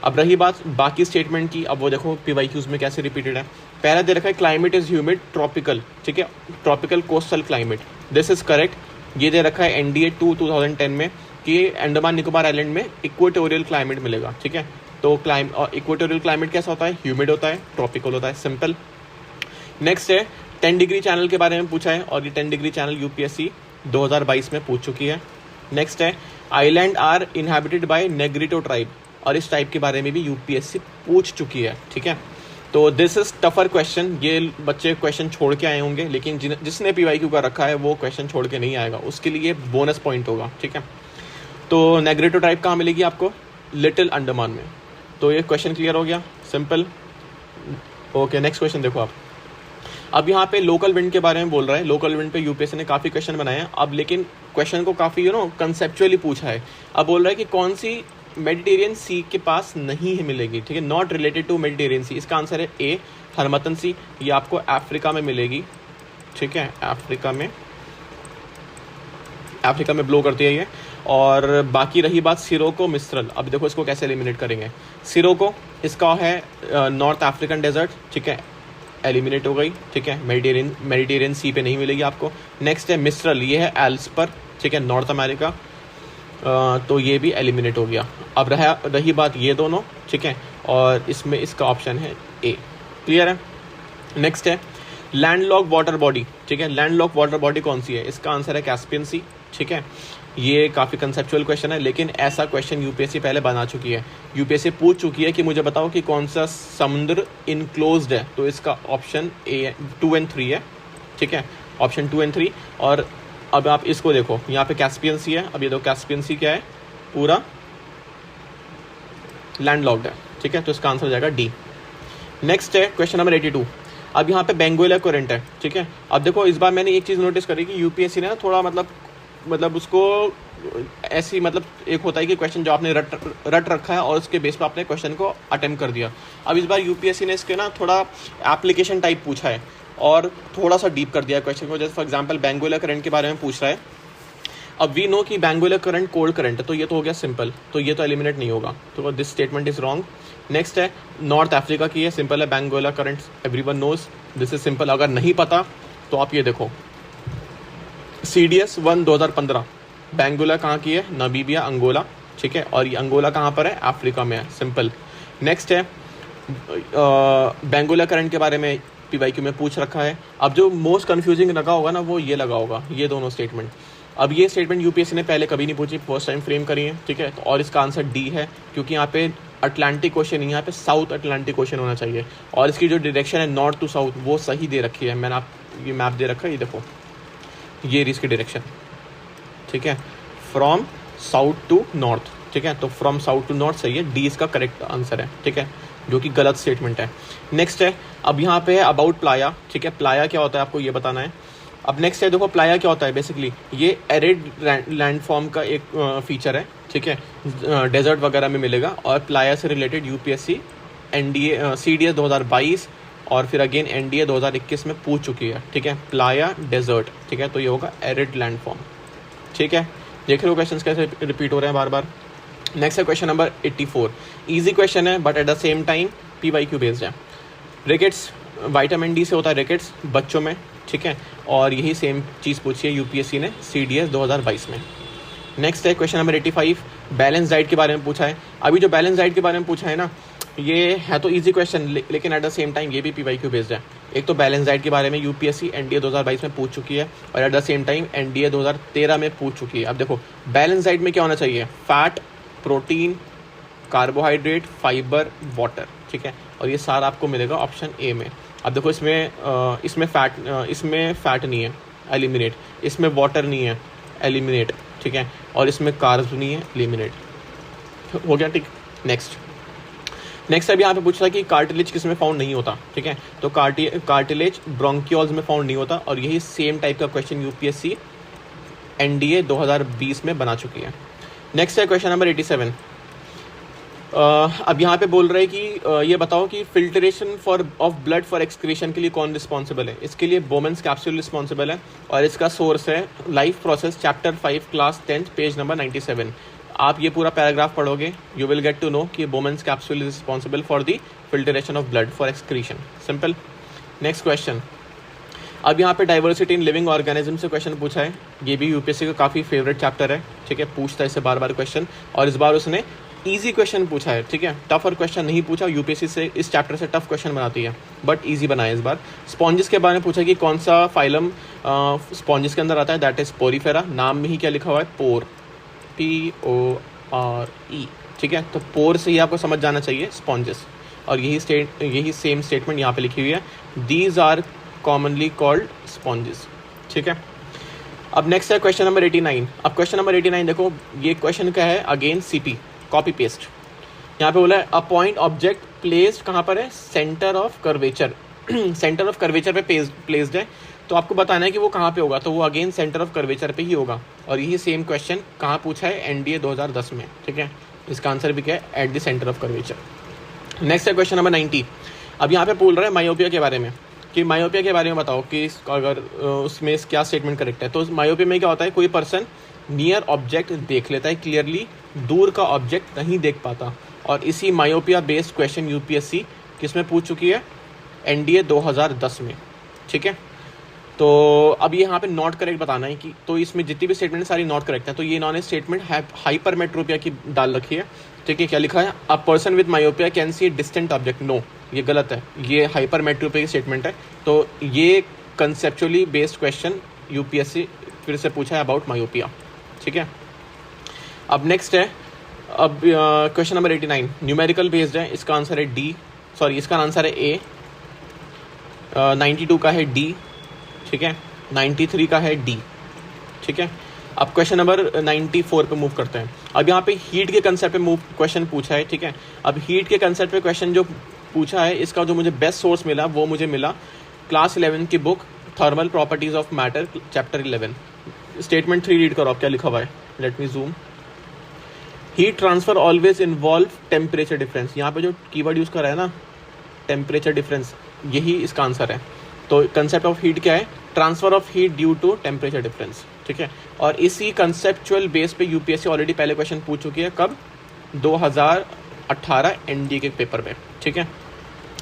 अब रही बात बाकी स्टेटमेंट की, अब वो देखो PYQs में कैसे रिपीटेड है। पहला दे रखा है क्लाइमेट इज ह्यूमिड ट्रॉपिकल, ठीक है, tropical coastal climate, this is correct. ये दे रखा है NDA 2 2010 में कि अंडमान निकोबार आइलैंड में इक्वेटोरियल क्लाइमेट मिलेगा, ठीक है। तो इक्वेटोरियल क्लाइमेट कैसा होता है? ह्यूमिड होता है, ट्रॉपिकल होता है, सिंपल। नेक्स्ट है 10 डिग्री चैनल के बारे में पूछा है, और ये 10 डिग्री चैनल यूपीएससी 2022 में पूछ चुकी है। नेक्स्ट है island are inhabited by negrito tribe, और इस टाइप के बारे में भी यूपीएससी पूछ चुकी है, ठीक है। तो दिस इज टफर क्वेश्चन, ये बच्चे क्वेश्चन छोड़ के आए होंगे, लेकिन जिसने PYQ का रखा है वो क्वेश्चन छोड़ के नहीं आएगा, उसके लिए बोनस पॉइंट होगा, ठीक है। तो नेग्रिटो ट्राइब कहाँ मिलेगी आपको? लिटिल अंडमान में। तो ये क्वेश्चन क्लियर हो गया, सिंपल। ओके, नेक्स्ट क्वेश्चन देखो आप। अब यहाँ पे लोकल विंड के बारे में बोल रहा है। लोकल विंड पे यूपीएससी ने काफ़ी क्वेश्चन बनाए हैं, अब लेकिन क्वेश्चन को काफ़ी कंसेप्चुअली पूछा है। अब बोल रहा है कि कौन सी मेडिटेरियन सी के पास नहीं है मिलेगी, ठीक है, नॉट रिलेटेड टू मेडिटेरियन सी। इसका आंसर है ए, हरमतन सी। ये आपको अफ्रीका में मिलेगी, ठीक है, अफ्रीका में ब्लो करती है ये। और बाकी रही बात सिरोको मिस्रल, अब देखो इसको कैसे एलिमिनेट करेंगे। सिरोको इसका है नॉर्थ अफ्रीकन डेजर्ट, ठीक है, एलिमिनेट हो गई, ठीक है, मेडिटेरियन सी पे नहीं मिलेगी आपको। नेक्स्ट है मिस्रल, ये है एल्सपर, ठीक है, नॉर्थ अमेरिका, तो ये भी एलिमिनेट हो गया। अब रही बात ये दोनों, ठीक है, और इसमें इसका ऑप्शन है ए, क्लियर है। नेक्स्ट है लैंडलॉक वाटर बॉडी, ठीक है, लैंडलॉक वाटर बॉडी कौन सी है? इसका आंसर है कैस्पियन सी, ठीक है। ये काफ़ी कंसेप्चुअल क्वेश्चन है, लेकिन ऐसा क्वेश्चन यूपीएससी पहले बना चुकी है। यूपीएससी पूछ चुकी है कि मुझे बताओ कि कौन सा समुद्र इनक्लोज्ड है, तो इसका ऑप्शन ए 2 और 3 है, ठीक है, ऑप्शन 2 और 3। और अब आप इसको देखो, यहाँ पे कैस्पियन सी है। अब ये देखो कैस्पियन सी क्या है? पूरा लैंडलॉक्ड है, ठीक है, तो इसका आंसर हो जाएगा डी। नेक्स्ट है क्वेश्चन नंबर 82। अब यहाँ पे बेंगोला करंट है, ठीक है। अब देखो इस बार मैंने एक चीज़ नोटिस करी कि यूपीएससी ने थोड़ा मतलब उसको ऐसी, मतलब एक होता है कि क्वेश्चन जो आपने रट रखा है और उसके बेस पर आपने क्वेश्चन को अटेम्प्ट कर दिया। अब इस बार यूपीएससी ने इसके थोड़ा एप्लीकेशन टाइप पूछा है और थोड़ा सा डीप कर दिया क्वेश्चन को। जैसे फॉर एग्जांपल बेंगोला करंट के बारे में पूछ रहा है। अब वी नो कि बेंगोला करंट कोल्ड करंट है, तो ये तो हो गया सिंपल, तो ये तो एलिमिनेट नहीं होगा, तो this statement is wrong. Next है नॉर्थ अफ्रीका की है, सिंपल है, Benguela current everyone knows, this is simple. अगर नहीं पता तो आप ये देखो CDS 1 2015, बेंगोला कहाँ की है? नामीबिया, अंगोला, ठीक है, और ये अंगोला कहाँ पर है? अफ्रीका में है, सिंपल। नेक्स्ट है बेंगोला करंट के बारे में PYQ में पूछ रखा है। अब जो मोस्ट कंफ्यूजिंग लगा होगा ना, वो ये लगा होगा, ये दोनों स्टेटमेंट। अब ये स्टेटमेंट यूपीएससी ने पहले कभी नहीं पूछी, फर्स्ट टाइम फ्रेम करी है, ठीक है, तो और इसका आंसर डी है, क्योंकि यहाँ पे अटलांटिक क्वेश्चन नहीं, यहाँ पे साउथ अटलांटिक क्वेश्चन होना चाहिए, और इसकी जो डायरेक्शन है नॉर्थ टू साउथ वो सही दे रखी है। मैंने आप ये मैप दे रखा है, ये देखो, ये इसकी डायरेक्शन, ठीक है, फ्रॉम साउथ टू नॉर्थ, ठीक है, तो फ्रॉम साउथ टू नॉर्थ सही है, डी इसका करेक्ट आंसर है, ठीक है, जो कि गलत स्टेटमेंट है। नेक्स्ट है अब यहाँ पे है अबाउट प्लाया, ठीक है, प्लाया क्या होता है आपको ये बताना है। अब नेक्स्ट है देखो प्लाया क्या होता है, बेसिकली ये एरिड लैंडफॉर्म का एक फीचर है, ठीक है, डेजर्ट वगैरह में मिलेगा। और प्लाया से रिलेटेड यूपीएससी CDS 2022 और फिर अगेन NDA 2021 में पूछ चुकी है, ठीक है, प्लाया डेजर्ट, ठीक है, तो ये होगा एरिड लैंडफॉर्म, ठीक है। देख रहे हो क्वेश्चन कैसे रिपीट हो रहे हैं बार बार। नेक्स्ट है क्वेश्चन नंबर 84, ईजी क्वेश्चन है but at the same time PYQ based है। रिकेट्स, विटामिन डी से होता है रिकेट्स बच्चों में, ठीक है, और यही सेम चीज़ पूछी है यूपीएससी ने CDS 2022 में। नेक्स्ट है क्वेश्चन नंबर 85, बैलेंस डाइट के बारे में पूछा है। अभी जो बैलेंस डाइट के बारे में पूछा है ना, ये है तो इजी क्वेश्चन, लेकिन एट द सेम टाइम ये भी PYQ बेस्ड है। एक तो बैलेंस डाइट के बारे में यूपीएससी NDA 2022 में पूछ चुकी है, और eight the same time NDA 2013 में पूछ चुकी है। अब देखो बैलेंस डाइट में क्या होना चाहिए, fat, protein, carbohydrate, fibre, water, ठीक है, और ये सारा आपको मिलेगा ऑप्शन ए में। अब देखो इसमें फैट नहीं है, एलिमिनेट, इसमें वाटर नहीं है, एलिमिनेट, ठीक है, और इसमें कार्ब्स नहीं है, एलिमिनेट, हो गया, ठीक। नेक्स्ट अब यहाँ पे पूछ रहा है कि कार्टिलेज किस में फाउंड नहीं होता, ठीक है, तो कार्टिलेज ब्रोंकियोल्स में फाउंड नहीं होता, और यही सेम टाइप का क्वेश्चन यूपीएससी NDA 2020 में बना चुकी है। नेक्स्ट है क्वेश्चन नंबर 87। अब यहाँ पे बोल रहे हैं कि ये बताओ कि filtration of blood for excretion के लिए कौन रिस्पॉन्सिबल है। इसके लिए बोमेंस कैप्सूल रिस्पॉन्सिबल है, और इसका सोर्स है life process chapter 5 class 10 page number 97। आप ये पूरा पैराग्राफ पढ़ोगे, you will get to know कि Bowman's capsule is responsible for the filtration of blood for excretion, simple. Next question, अब यहाँ पे डाइवर्सिटी इन लिविंग ऑर्गेनिज्म से क्वेश्चन पूछा है। ये भी यूपीएससी का काफ़ी फेवरेट चैप्टर है, ठीक है, पूछता है इससे बार बार क्वेश्चन, और इस बार उसने इजी क्वेश्चन पूछा है, ठीक है, टफ और क्वेश्चन नहीं पूछा। यूपीएससी से इस चैप्टर से टफ क्वेश्चन बनाती है, बट इजी बनाया इस बार। स्पॉन्जेस के बारे में पूछा कि कौन सा फाइलम स्पॉन्जेस के अंदर आता है, दैट इज पोरीफेरा। नाम में ही क्या लिखा हुआ है, पोर, PORE, ठीक है, तो पोर से ही आपको समझ जाना चाहिए स्पॉन्जेस, और यही सेम स्टेटमेंट यहाँ पे लिखी हुई है, these are commonly called sponges, ठीक है। अब नेक्स्ट है क्वेश्चन नंबर 89। अब क्वेश्चन नंबर 89 देखो, ये क्वेश्चन क्या है, अगेन CP कॉपी पेस्ट। यहाँ पे बोला है अ पॉइंट ऑब्जेक्ट प्लेस्ड कहाँ पर है, centre of curvature, centre of curvature पे प्लेस्ड है, तो आपको बताना है कि वो कहाँ पे होगा, तो वो अगेन सेंटर ऑफ कर्वेचर पे ही होगा, और यही सेम क्वेश्चन कहाँ पूछा है, NDA 2010 में, ठीक है। इसका आंसर भी क्या है, at the centre of curvature. Next है क्वेश्चन नंबर 90। अब यहाँ पे बोल रहा है मायोपिया के बारे में, कि मायोपिया के बारे में बताओ कि अगर उसमें क्या स्टेटमेंट करेक्ट है। तो मायोपिया में क्या होता है, कोई पर्सन नियर ऑब्जेक्ट देख लेता है क्लियरली, दूर का ऑब्जेक्ट नहीं देख पाता, और इसी मायोपिया बेस्ड क्वेश्चन यूपीएससी किसमें पूछ चुकी है, NDA 2010 में, ठीक है। तो अब ये यहाँ पे नॉट करेक्ट बताना है कि, तो इसमें जितनी भी स्टेटमेंट सारी नॉट करेक्ट है, तो ये इन्होंने स्टेटमेंट हाइपरमेट्रोपिया की डाल रखी है, ठीक है। क्या लिखा है, a person with myopia can see a distant object, no, ये गलत है, ये हाइपरमेट्रोपिया की स्टेटमेंट है। तो ये कंसेप्चुअली बेस्ड क्वेश्चन यूपीएससी फिर से पूछा है अबाउट मायोपिया, ठीक है। अब नेक्स्ट है, अब क्वेश्चन नंबर 89 न्यूमेरिकल बेस्ड है, इसका आंसर है इसका आंसर है A। 92 का है D, ठीक है, 93 का है D, ठीक है। अब क्वेश्चन नंबर 94 पे मूव करते हैं। अब यहाँ पे हीट के कंसेप्ट पे क्वेश्चन पूछा है, ठीक है। अब हीट के कंसेप्ट पे क्वेश्चन जो पूछा है, इसका जो मुझे बेस्ट सोर्स मिला वो मुझे मिला क्लास 11 की book thermal properties of matter chapter 11। Statement 3 read करो आप, क्या लिखा हुआ है, let me zoom. Heat transfer always involve temperature difference, यहाँ पे जो कीवर्ड यूज करा है ना, टेम्परेचर डिफरेंस, यही इसका आंसर है। तो कंसेप्ट ऑफ हीट क्या है, transfer of heat due to temperature difference, ठीक है। और इसी कंसेप्चुअल बेस पे यूपीएससी ऑलरेडी पहले क्वेश्चन पूछ चुकी है, कब, 2018 NDA के पेपर में, ठीक है।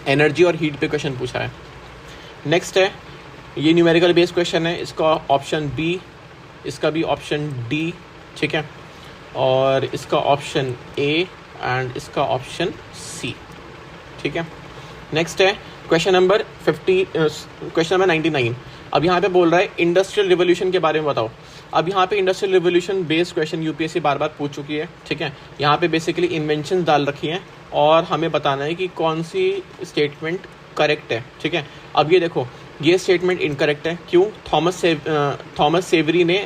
एनर्जी और हीट पे क्वेश्चन पूछा है। नेक्स्ट है, ये न्यूमेरिकल बेस्ड क्वेश्चन है, इसका ऑप्शन B, इसका भी ऑप्शन D, ठीक है, और इसका ऑप्शन A एंड इसका ऑप्शन C, ठीक है। नेक्स्ट है क्वेश्चन नंबर 99। अब यहाँ पे बोल रहा है इंडस्ट्रियल रिवोल्यूशन के बारे में बताओ। अब यहाँ पे industrial revolution based question UPSC बार बार पूछ चुकी है, ठीक है। यहाँ पे बेसिकली इन्वेंशन डाल रखी हैं, और हमें बताना है कि कौन सी स्टेटमेंट करेक्ट है, ठीक है। अब ये देखो, ये स्टेटमेंट इनकरेक्ट है, क्यों, थॉमस सेवरी ने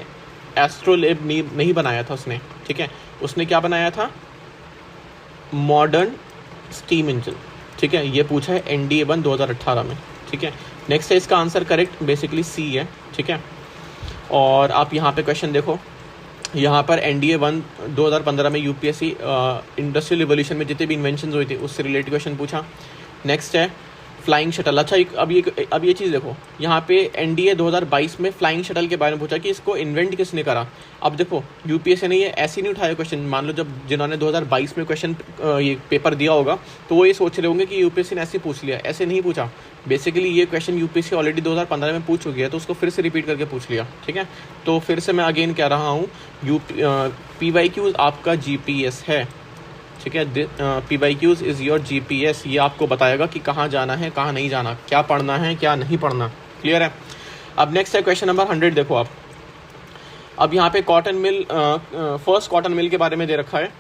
एस्ट्रोलेब नहीं बनाया था उसने, ठीक है। उसने क्या बनाया था, मॉडर्न स्टीम इंजन, ठीक है। ये पूछा है NDA 1 2018 में, ठीक है। नेक्स्ट है, इसका आंसर करेक्ट बेसिकली C है, ठीक है। और आप यहाँ पे क्वेश्चन देखो, यहाँ पर NDA 1 2015 में यूपीएससी इंडस्ट्रियल रिवोल्यूशन में जितने भी इन्वेंशन हुई थी उससे रिलेटेड क्वेश्चन पूछा। नेक्स्ट है फ्लाइंग शटल। अच्छा अब ये चीज़ देखो, यहाँ पे एनडीए 2022 में फ्लाइंग शटल के बारे में पूछा कि इसको इन्वेंट किसने करा। अब देखो यूपीएससी ने ये ऐसे नहीं उठाया क्वेश्चन, मान लो जब जिन्होंने 2022 में क्वेश्चन ये पेपर दिया होगा तो वो ये सोच रहे होंगे कि यूपीएससी ने ऐसे पूछ लिया, ऐसे नहीं पूछा। बेसिकली ये क्वेश्चन यूपीएससी ऑलरेडी 2015 में पूछ चुकी है, तो उसको फिर से रिपीट करके पूछ लिया। ठीक है, तो फिर से मैं अगेन कह रहा हूँ, PYQ आपका GPS है। ठीक है, PYQs इज़ योर GPS। ये आपको बताएगा कि कहाँ जाना है, कहाँ नहीं जाना, क्या पढ़ना है, क्या नहीं पढ़ना। क्लियर है। अब नेक्स्ट है क्वेश्चन नंबर 100। देखो आप, अब यहाँ पे cotton mill, first cotton mill के बारे में दे रखा है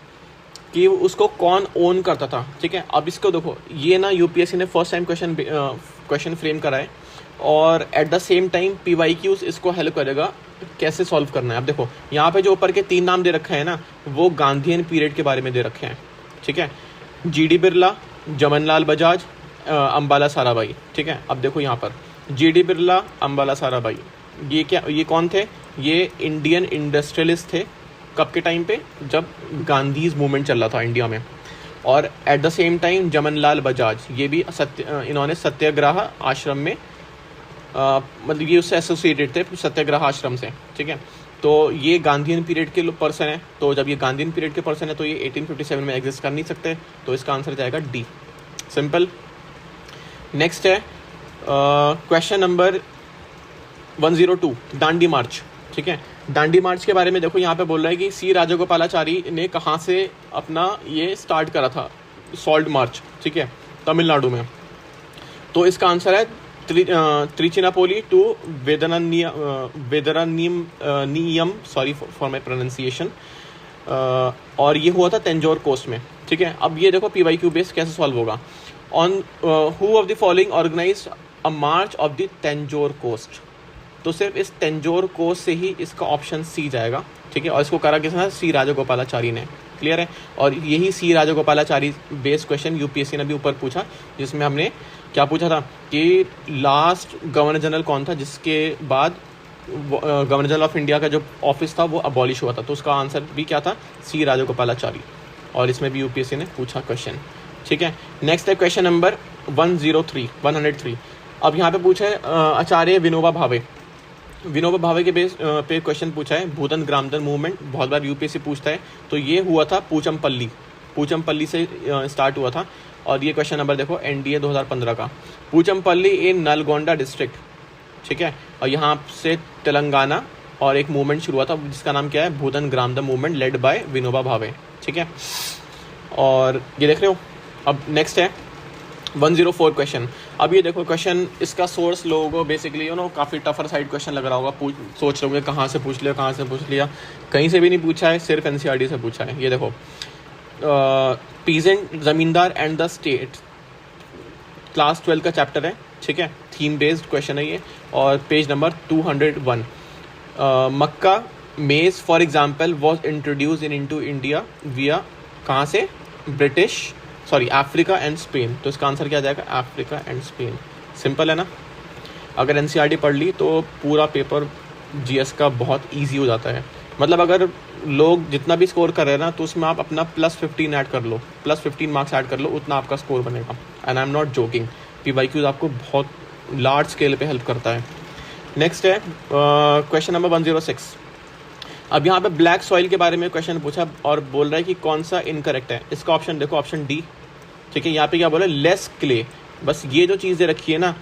कि उसको कौन ओन करता था। ठीक है, अब इसको देखो, ये ना यूपीएससी ने फर्स्ट टाइम क्वेश्चन फ्रेम करा है, और eight the same time PYQs इसको हेल्प करेगा कैसे सॉल्व करना है। अब देखो यहाँ पे जो ऊपर के 3 नाम दे रखे हैं ना, वो गांधीयन पीरियड के बारे में दे रखे हैं। ठीक है, GD बिरला, जमनलाल बजाज, अम्बाला साराभाई। ठीक है, अब देखो यहाँ पर GD बिरला, अम्बाला साराभाई, ये कौन थे? ये इंडियन इंडस्ट्रियलिस्ट थे। कब के टाइम पे? जब गांधीज मूवमेंट चल रहा था इंडिया में। और eight the same time Jamnalal Bajaj, ये भी इन्होंने सत्याग्रह आश्रम में मतलब ये उससे एसोसिएटेड थे, सत्याग्रह आश्रम से। ठीक है, तो ये गांधीयन पीरियड के पर्सन है। तो जब ये गांधीयन पीरियड के पर्सन है तो ये 1857 में एग्जिस्ट कर नहीं सकते, तो इसका आंसर जाएगा डी, सिंपल। नेक्स्ट है क्वेश्चन नंबर 102, दांडी मार्च। ठीक है, दांडी मार्च के बारे में देखो, यहाँ पे बोल रहा है कि सी राजगोपालाचारी ने कहाँ से अपना ये स्टार्ट करा था, सॉल्ट मार्च। ठीक है, तमिलनाडु में। तो इसका आंसर है Trichinopoly to Vedaranyam, sorry for my pronunciation, और ये हुआ था तंजौर कोस्ट में। ठीक है, अब ये देखो PYQ बेस कैसे सॉल्व होगा। On who of the following organized a march of the Tanjore coast. तो सिर्फ इस तंजौर कोस्ट से ही इसका ऑप्शन सी जाएगा। ठीक है, और इसको करा किसने? सी राजगोपालाचारी ने। क्लियर है, और यही सी राजगोपालाचारी बेस्ड क्वेश्चन यूपीएससी ने भी ऊपर पूछा, जिसमें हमने क्या पूछा था कि लास्ट गवर्नर जनरल कौन था जिसके बाद गवर्नर जनरल ऑफ इंडिया का जो ऑफिस था वो अबॉलिश हुआ था। तो उसका आंसर भी क्या था? सी राजगोपालाचारी। और इसमें भी यूपीएससी ने पूछा क्वेश्चन। ठीक है, नेक्स्ट है क्वेश्चन नंबर 103। अब यहाँ पे पूछा है आचार्य विनोबा भावे। विनोबा भावे के बेस पे क्वेश्चन पूछा है, भूतन ग्रामदन मूवमेंट बहुत बार यूपीएससी पूछता है। तो ये हुआ था पूचमपल्ली से स्टार्ट हुआ था। और ये क्वेश्चन नंबर देखो एनडीए 2015 का, पूचमपल्ली इन नलगोंडा डिस्ट्रिक्ट। ठीक है, और यहाँ से तेलंगाना और एक मूवमेंट शुरू हुआ था जिसका नाम क्या है? भूतन ग्रामदन movement led by Vinoba Bhave. ठीक है, और ये देख रहे हो। अब नेक्स्ट है 104 क्वेश्चन। अब ये देखो क्वेश्चन, इसका सोर्स लोगों को बेसिकली काफ़ी टफर साइड क्वेश्चन लग रहा होगा। सोच रहे होंगे कहाँ से पूछ लिया, कहीं से भी नहीं पूछा है, सिर्फ एनसीईआरटी से पूछा है। ये देखो, पीजेंट, जमींदार एंड द स्टेट, क्लास 12 का चैप्टर है। ठीक है, थीम बेस्ड क्वेश्चन है ये, और पेज नंबर 201। मक्का मेज for example was introduce into India विया, कहाँ से? Africa and Spain. तो इसका आंसर क्या जाएगा? Africa and Spain. सिंपल है ना। अगर एनसीईआरटी पढ़ ली तो पूरा पेपर जीएस का बहुत इजी हो जाता है। मतलब अगर लोग जितना भी स्कोर कर रहे हैं ना, तो उसमें आप अपना +15 ऐड कर लो, +15 मार्क्स ऐड कर लो, उतना आपका स्कोर बनेगा। And I am not joking, PYQs आपको बहुत लार्ज स्केल पे हेल्प करता है। नेक्स्ट है क्वेश्चन नंबर 106। अब यहाँ पे ब्लैक सॉइल के बारे में क्वेश्चन पूछा और बोल रहा है कि कौन सा इनकरेक्ट है। इसका ऑप्शन देखो, ऑप्शन डी। ठीक है, यहाँ पे क्या बोला? Less clay. बस ये जो चीज़ें रखी है ना,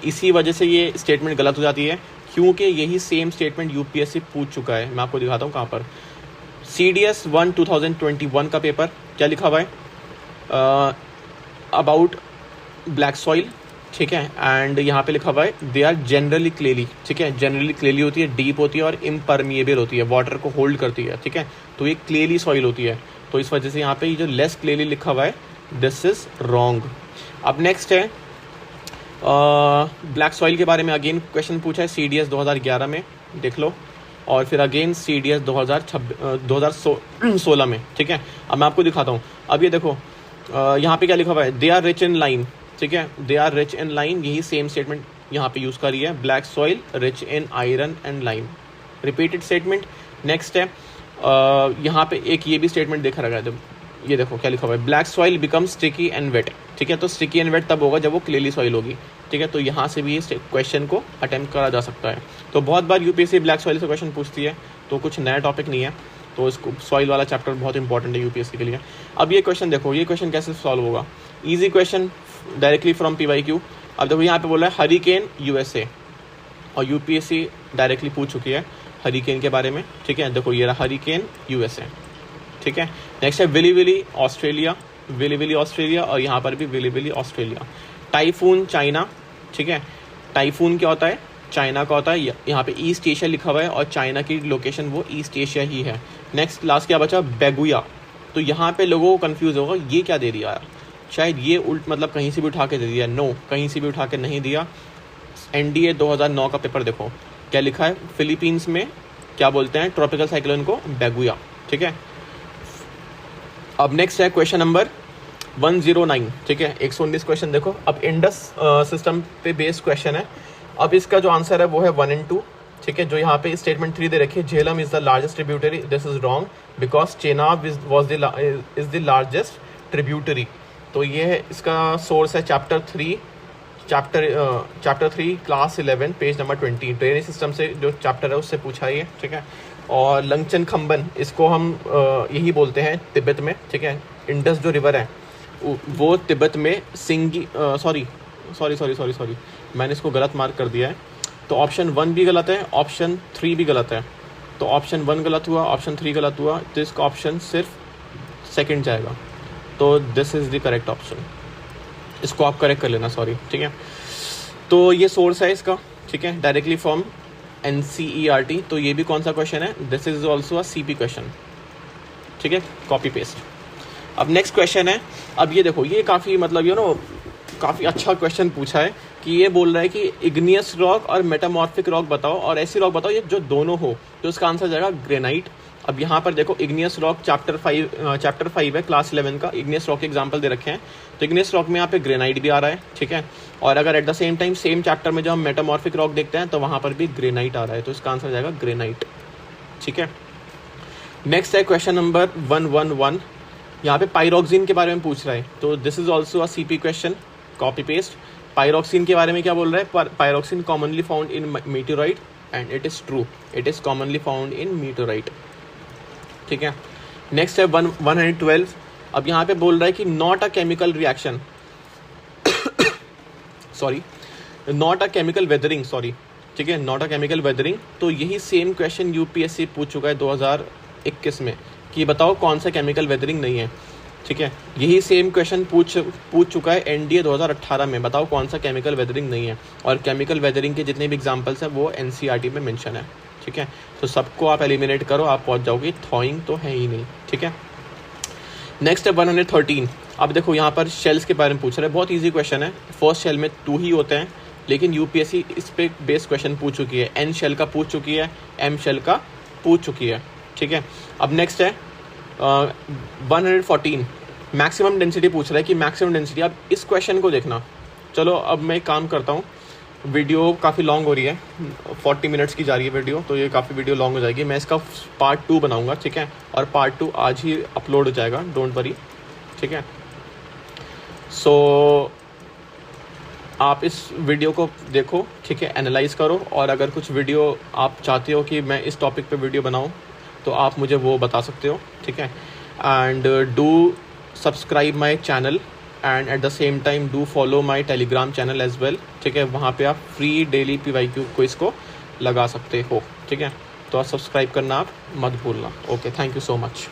इसी वजह से ये स्टेटमेंट गलत हो जाती है, क्योंकि यही सेम स्टेटमेंट यूपीएससी पूछ चुका है। मैं आपको दिखाता हूँ कहाँ पर। CDS 1 2021 का पेपर क्या लिखा हुआ है? About black soil. ठीक है, एंड यहाँ पे लिखा हुआ है दे आर जनरली क्लेली। ठीक है, जनरली क्लेली होती है, डीप होती है और इम्परमिएबल होती है, वाटर को होल्ड करती है। ठीक है, तो ये क्लेली सॉइल होती है। तो इस वजह से यहाँ पे ये जो लेस क्लेली लिखा हुआ है, दिस इज रॉन्ग। अब नेक्स्ट है ब्लैक सॉइल के बारे में अगेन क्वेश्चन पूछा है CDS 2011 में, देख लो, और फिर अगेन CDS 2016 में। ठीक है, अब मैं आपको दिखाता हूँ। अब ये देखो यहाँ पे क्या लिखा हुआ है? They are rich in line. ठीक है, they are rich in line, यही सेम स्टेटमेंट यहाँ पे यूज़ करी है। Black soil rich in iron and line, repeated statement. Next है यहाँ पे एक ये भी स्टेटमेंट देखा रखा है, ये देखो क्या लिखा हुआ है, black soil become sticky and wet. ठीक है, तो स्टिकी एंड वेट तब होगा जब वो क्लेली सॉइल होगी। ठीक है, तो यहाँ से भी इस क्वेश्चन को अटेम्प्ट करा जा सकता है। तो बहुत बार यूपीएससी ब्लैक सॉइल से क्वेश्चन पूछती है, तो कुछ नया टॉपिक नहीं है, तो इसको सॉइल वाला चैप्टर बहुत इंपॉर्टेंट है यूपीएससी के लिए। अब ये क्वेश्चन देखो, ये क्वेश्चन कैसे सॉल्व होगा, easy question directly from PYQ। अब देखो यहाँ पे बोला है हरिकेन USA, और यूपीएससी डायरेक्टली पूछ चुकी है हरिकेन के बारे में। ठीक है, देखो ये रहा हरिकेन USA। ठीक है, नेक्स्ट है willy willy Australia, willy willy Australia, और यहाँ पर भी willy willy Australia. Typhoon China. ठीक है, टाइफून क्या होता है, चाइना का होता है। यहाँ पे ईस्ट एशिया लिखा हुआ है और चाइना की लोकेशन वो ईस्ट एशिया ही है। नेक्स्ट लास्ट क्या बचा, बेगुया। तो यहाँ पे लोगों को कंफ्यूज होगा ये क्या दे दिया यार, शायद ये उल्ट मतलब कहीं से भी उठा के दे दिया। नो, कहीं से भी उठा के नहीं दिया। NDA 2009 का पेपर देखो क्या लिखा है, फिलीपींस में क्या बोलते हैं ट्रॉपिकल साइक्लोन को, बेगुया। ठीक है, अब नेक्स्ट है क्वेश्चन नंबर 109। ठीक है, 119 क्वेश्चन देखो। अब इंडस सिस्टम पे बेस्ड क्वेश्चन है। अब इसका जो आंसर है वो है 1 and 2। ठीक है, जो यहाँ पे स्टेटमेंट 3 दे रखी है, Jhelum is the largest tributary, this is wrong because Chenab is the largest tributary. तो ये है इसका सोर्स है chapter 3 class 11 page number 20, drainage system से जो चैप्टर है उससे पूछा है ये। ठीक है, और लंगचन खम्बन इसको हम यही बोलते हैं तिब्बत में। ठीक है, इंडस जो रिवर है वो तिब्बत में सिंगी सॉरी मैंने इसको गलत मार्क कर दिया है। तो ऑप्शन 1 भी गलत है, ऑप्शन 3 भी गलत है। तो ऑप्शन 1 गलत हुआ, ऑप्शन 3 गलत हुआ, तो इसका ऑप्शन सिर्फ सेकंड जाएगा। तो this is the correct option, इसको आप करेक्ट कर लेना, सॉरी। ठीक है, तो ये सोर्स है इसका। ठीक है, डायरेक्टली फ्रॉम NCERT। तो ये भी कौन सा क्वेश्चन है, this is also a CP question. ठीक है, कॉपी पेस्ट। अब नेक्स्ट क्वेश्चन है, अब ये देखो ये काफ़ी मतलब काफ़ी अच्छा क्वेश्चन पूछा है कि ये बोल रहा है कि इग्नियस रॉक और मेटामॉर्फिक रॉक बताओ, और ऐसी रॉक बताओ ये जो दोनों हो। तो उसका आंसर जाएगा ग्रेनाइट। अब यहाँ पर देखो इग्नियस रॉक चैप्टर 5 है क्लास 11 का, इग्नियस रॉक के एग्जाम्पल दे रखे हैं। तो इग्नियस रॉक में यहाँ पे ग्रेनाइट भी आ रहा है। ठीक है, और अगर eight the same time same chapter में जो हम मेटामॉर्फिक रॉक देखते हैं तो वहाँ पर भी ग्रेनाइट आ रहा है, तो इसका आंसर जाएगा ग्रेनाइट। ठीक है, नेक्स्ट है क्वेश्चन नंबर 111। यहाँ पे पायरोक्सिन के बारे में पूछ रहा है, तो this is also a CP question, copy paste. Pyroxene के बारे में क्या बोल रहा है, pyroxene commonly found in meteorite, and it is true, it is commonly found in meteorite. ठीक है, नेक्स्ट है 112। अब यहाँ पे बोल रहा है कि not a chemical reaction not a chemical weathering, ठीक है, नॉट अ केमिकल वेदरिंग। तो यही सेम क्वेश्चन यूपीएससी पूछ चुका है 2021 में कि बताओ कौन सा केमिकल वेदरिंग नहीं है। ठीक है, यही सेम क्वेश्चन पूछ चुका है NDA 2018 में, बताओ कौन सा केमिकल वेदरिंग नहीं है। और केमिकल वेदरिंग के जितने भी एग्जांपल्स हैं वो NCERT में मेंशन है। ठीक है, तो सबको आप एलिमिनेट करो, आप पहुंच जाओगे। थॉइंग तो है ही नहीं। ठीक है, नेक्स्ट है 113। अब देखो यहाँ पर शेल्स के बारे में पूछ रहे हैं, बहुत ईजी क्वेश्चन है। फर्स्ट शेल में 2 ही होते हैं, लेकिन यूपीएससी इस पे बेस्ड क्वेश्चन पूछ चुकी है। N शेल का पूछ चुकी है, M शेल का पूछ चुकी है। ठीक है, अब नेक्स्ट है 114। मैक्सिमम डेंसिटी पूछ रहा है कि मैक्सिमम डेंसिटी। अब इस क्वेश्चन को देखना। चलो अब मैं काम करता हूँ, वीडियो काफ़ी लॉन्ग हो रही है, 40 मिनट्स की जा रही है वीडियो, तो ये काफ़ी वीडियो लॉन्ग हो जाएगी। मैं इसका पार्ट 2 बनाऊंगा। ठीक है, और पार्ट 2 आज ही अपलोड हो जाएगा, डोंट वरी। ठीक है, सो आप इस वीडियो को देखो। ठीक है, एनालाइज करो, और अगर कुछ वीडियो आप चाहते हो कि मैं इस टॉपिक पे वीडियो बनाऊं तो आप मुझे वो बता सकते हो। ठीक है, and do subscribe my channel, and at the same time do follow my Telegram channel as well. ठीक है, वहाँ पे आप फ्री डेली PYQ क्विज को लगा सकते हो। ठीक है, तो आप सब्सक्राइब करना आप मत भूलना। Okay, thank you so much.